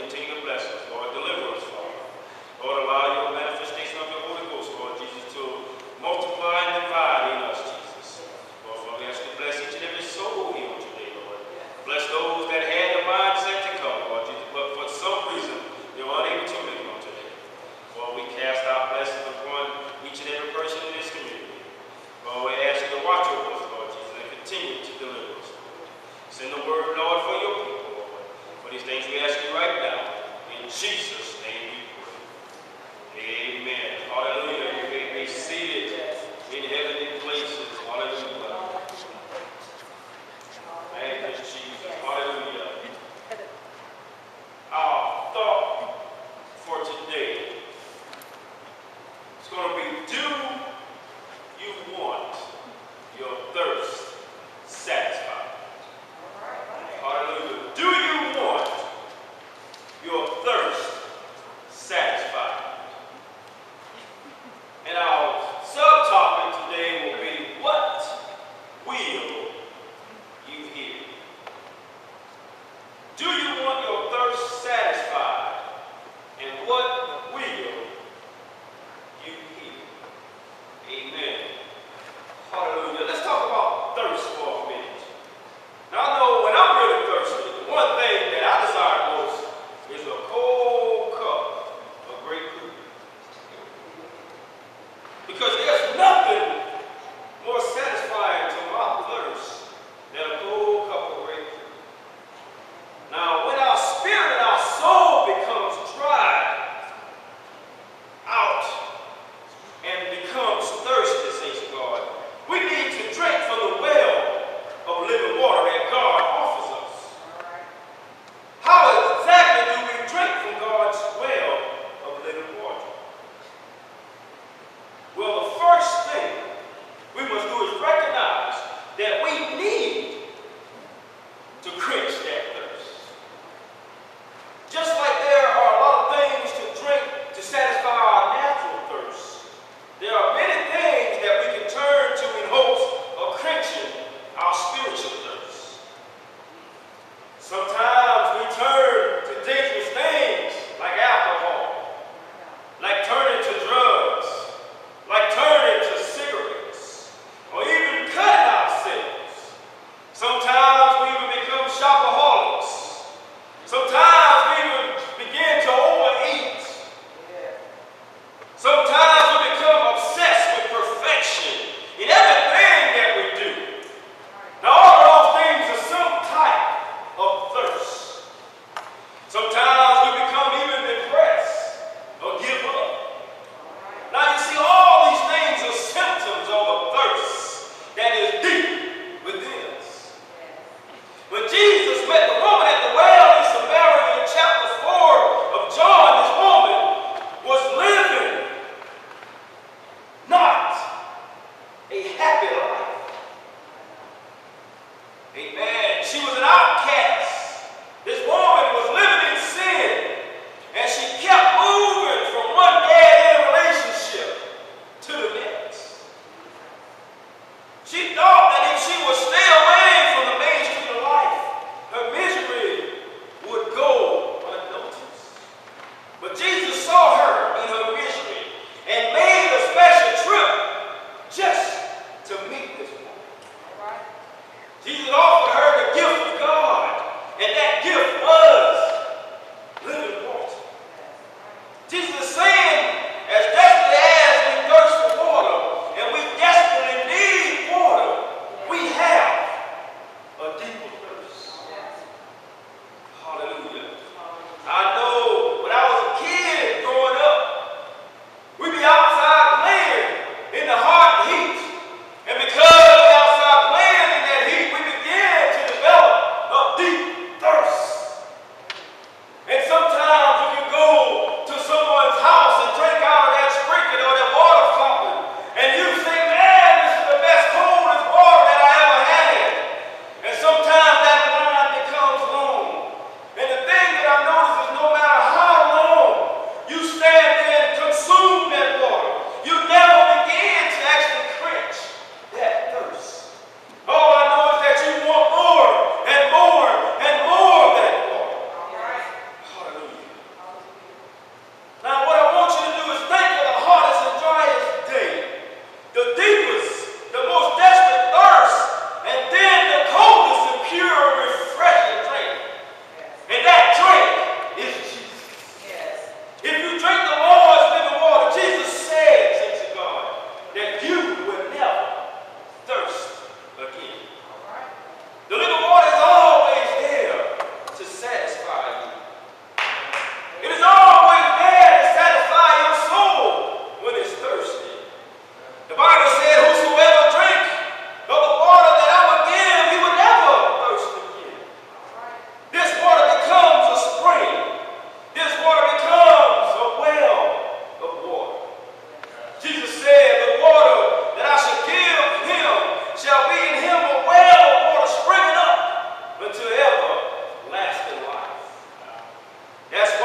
continue to bless us, Lord. Deliver us, Father. Lord, allow your manifestation of your Holy Ghost, Lord Jesus, to multiply and divide in us, Jesus. Lord, Father, we ask you to bless each and every soul here today, Lord. Bless those that had the mindset to come, Lord Jesus, but for some reason they were unable to make them today. Lord, we cast our blessings upon each and every person in this community. Lord, we ask you to watch over us, Lord Jesus, and continue to deliver us. Send the word, Lord, for your people, Lord. For these things we ask you right now. In Jesus' name we pray. Amen. Hallelujah. You may be seated in heavenly places. Hallelujah. Thank you, Jesus. Hallelujah. Our thought for today is going to be, do you want your thirst satisfied? Hallelujah. Do you want your thirst Ask